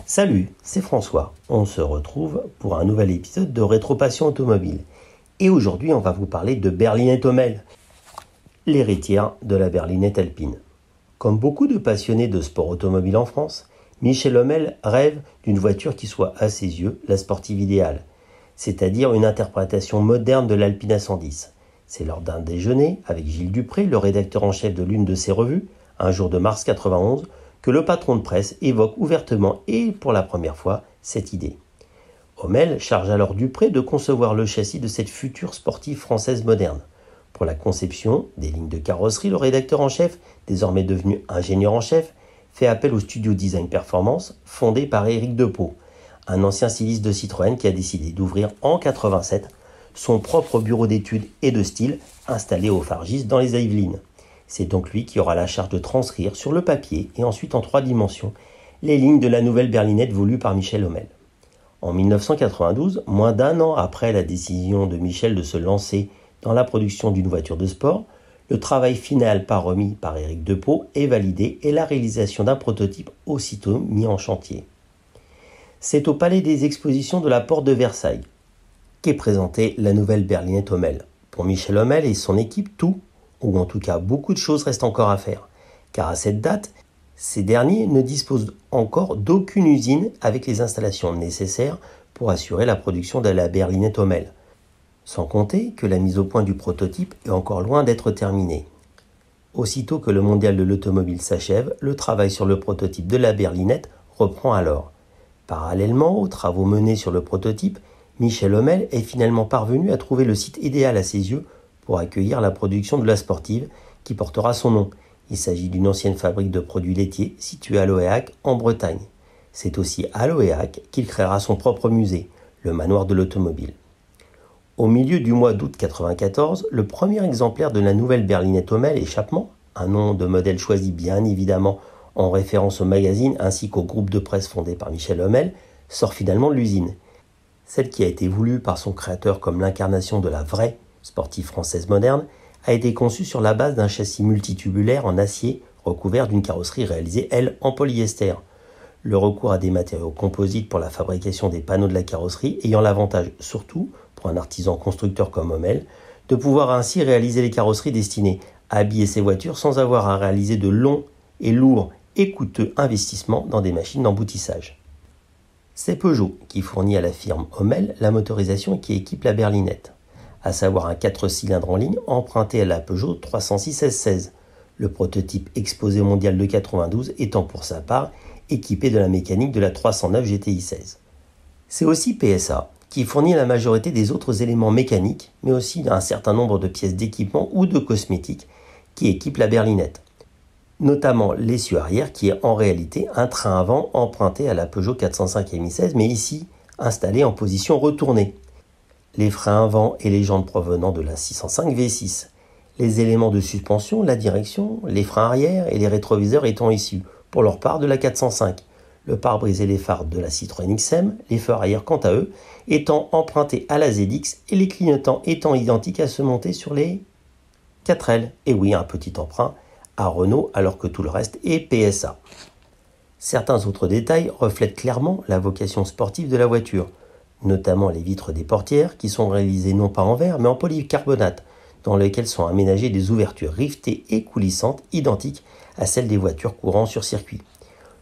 Salut, c'est François. On se retrouve pour un nouvel épisode de Rétropassion automobile. Et aujourd'hui, on va vous parler de Berlinette Hommel, l'héritière de la berlinette alpine. Comme beaucoup de passionnés de sport automobile en France, Michel Hommel rêve d'une voiture qui soit à ses yeux la sportive idéale, c'est-à-dire une interprétation moderne de l'Alpine A110. C'est lors d'un déjeuner avec Gilles Dupré, le rédacteur en chef de l'une de ses revues, un jour de mars 91, que le patron de presse évoque ouvertement et pour la première fois cette idée. Hommel charge alors Dupré de concevoir le châssis de cette future sportive française moderne. Pour la conception des lignes de carrosserie, le rédacteur en chef, désormais devenu ingénieur en chef, fait appel au studio Design Performance fondé par Éric Depeau, un ancien styliste de Citroën qui a décidé d'ouvrir en 87 son propre bureau d'études et de style installé au Fargis dans les Yvelines. C'est donc lui qui aura la charge de transcrire sur le papier et ensuite en 3 dimensions les lignes de la nouvelle berlinette voulue par Michel Hommel. En 1992, moins d'un an après la décision de Michel de se lancer dans la production d'une voiture de sport, le travail final remis par Éric Depeau est validé et la réalisation d'un prototype aussitôt mis en chantier. C'est au Palais des Expositions de la Porte de Versailles qu'est présentée la nouvelle berlinette Hommel. Pour Michel Hommel et son équipe, tout, ou en tout cas beaucoup de choses restent encore à faire, car à cette date, ces derniers ne disposent encore d'aucune usine avec les installations nécessaires pour assurer la production de la berlinette Hommel. Sans compter que la mise au point du prototype est encore loin d'être terminée. Aussitôt que le mondial de l'automobile s'achève, le travail sur le prototype de la berlinette reprend alors. Parallèlement aux travaux menés sur le prototype, Michel Hommel est finalement parvenu à trouver le site idéal à ses yeux pour accueillir la production de la sportive qui portera son nom. Il s'agit d'une ancienne fabrique de produits laitiers située à Loéac en Bretagne. C'est aussi à Loéac qu'il créera son propre musée, le manoir de l'automobile. Au milieu du mois d'août 1994, le premier exemplaire de la nouvelle berlinette Hommel Échappement, un nom de modèle choisi bien évidemment en référence au magazine ainsi qu'au groupe de presse fondé par Michel Hommel, sort finalement de l'usine. Celle qui a été voulue par son créateur comme l'incarnation de la vraie sportive française moderne, a été conçue sur la base d'un châssis multitubulaire en acier recouvert d'une carrosserie réalisée, elle, en polyester. Le recours à des matériaux composites pour la fabrication des panneaux de la carrosserie ayant l'avantage, surtout pour un artisan constructeur comme Hommel, de pouvoir ainsi réaliser les carrosseries destinées à habiller ses voitures sans avoir à réaliser de longs et lourds et coûteux investissements dans des machines d'emboutissage. C'est Peugeot qui fournit à la firme Hommel la motorisation qui équipe la berlinette, à savoir un 4 cylindres en ligne emprunté à la Peugeot 306 S16, le prototype exposé mondial de 92 étant pour sa part équipé de la mécanique de la 309 GTI 16. C'est aussi PSA qui fournit la majorité des autres éléments mécaniques, mais aussi un certain nombre de pièces d'équipement ou de cosmétiques qui équipent la berlinette, notamment l'essieu arrière qui est en réalité un train avant emprunté à la Peugeot 405 MI16, mais ici installé en position retournée. Les freins avant et les jantes provenant de la 605 V6, les éléments de suspension, la direction, les freins arrière et les rétroviseurs étant issus, pour leur part, de la 405, le pare-brise et les phares de la Citroën XM, les phares arrière quant à eux, étant empruntés à la ZX et les clignotants étant identiques à ceux montés sur les 4L. Et oui, un petit emprunt à Renault alors que tout le reste est PSA. Certains autres détails reflètent clairement la vocation sportive de la voiture, notamment les vitres des portières qui sont réalisées non pas en verre mais en polycarbonate, dans lesquelles sont aménagées des ouvertures rivetées et coulissantes identiques à celles des voitures courant sur circuit.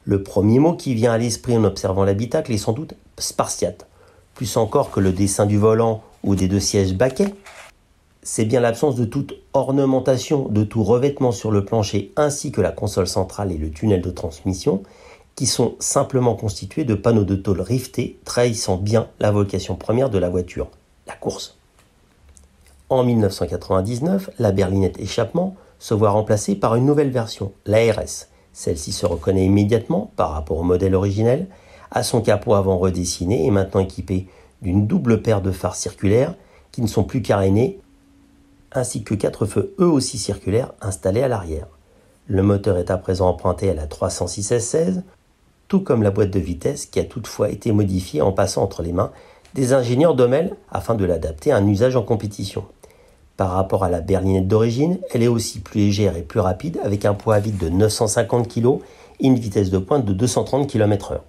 Le premier mot qui vient à l'esprit en observant l'habitacle est sans doute spartiate, plus encore que le dessin du volant ou des 2 sièges baquets. C'est bien l'absence de toute ornementation, de tout revêtement sur le plancher ainsi que la console centrale et le tunnel de transmission qui sont simplement constitués de panneaux de tôle rivetés trahissant bien la vocation première de la voiture, la course. En 1999, la berlinette Échappement se voit remplacée par une nouvelle version, la RS. Celle-ci se reconnaît immédiatement par rapport au modèle originel, à son capot avant redessiné et maintenant équipé d'une double paire de phares circulaires qui ne sont plus carénés, ainsi que 4 feux eux aussi circulaires installés à l'arrière. Le moteur est à présent emprunté à la 306 S16, tout comme la boîte de vitesse qui a toutefois été modifiée en passant entre les mains des ingénieurs d'Hommel afin de l'adapter à un usage en compétition. Par rapport à la berlinette d'origine, elle est aussi plus légère et plus rapide avec un poids à vide de 950 kg et une vitesse de pointe de 230 km/h.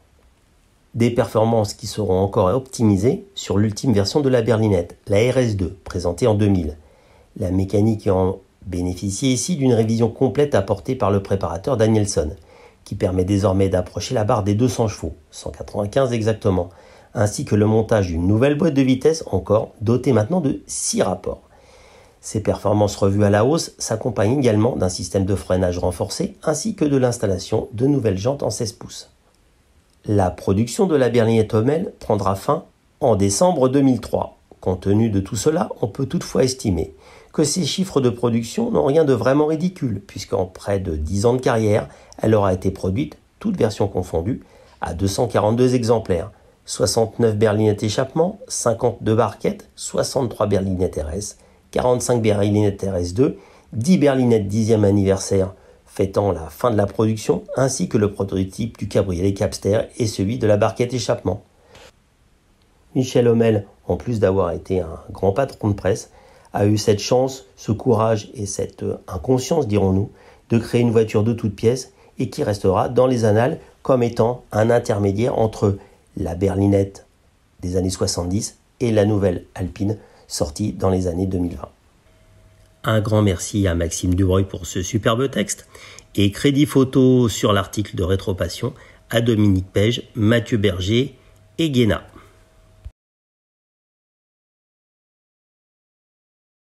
Des performances qui seront encore optimisées sur l'ultime version de la berlinette, la RS2, présentée en 2000. La mécanique en bénéficie ici d'une révision complète apportée par le préparateur Danielson, qui permet désormais d'approcher la barre des 200 chevaux, 195 exactement, ainsi que le montage d'une nouvelle boîte de vitesse encore dotée maintenant de 6 rapports. Ces performances revues à la hausse s'accompagnent également d'un système de freinage renforcé ainsi que de l'installation de nouvelles jantes en 16 pouces. La production de la berlinette Hommel prendra fin en décembre 2003. Compte tenu de tout cela, on peut toutefois estimer que ces chiffres de production n'ont rien de vraiment ridicule, puisqu'en près de 10 ans de carrière, elle aura été produite, toutes versions confondues, à 242 exemplaires, 69 berlinettes échappement, 52 barquettes, 63 berlinettes RS, 45 berlinettes RS2, 10 berlinettes 10e anniversaire fêtant la fin de la production, ainsi que le prototype du cabriolet Capster et celui de la barquette échappement. Michel Hommel, en plus d'avoir été un grand patron de presse, a eu cette chance, ce courage et cette inconscience, dirons-nous, de créer une voiture de toutes pièces et qui restera dans les annales comme étant un intermédiaire entre la berlinette des années 70 et la nouvelle Alpine sortie dans les années 2020. Un grand merci à Maxime Dubreuil pour ce superbe texte et crédit photo sur l'article de Rétropassion à Dominique Pège, Mathieu Berger et Guéna.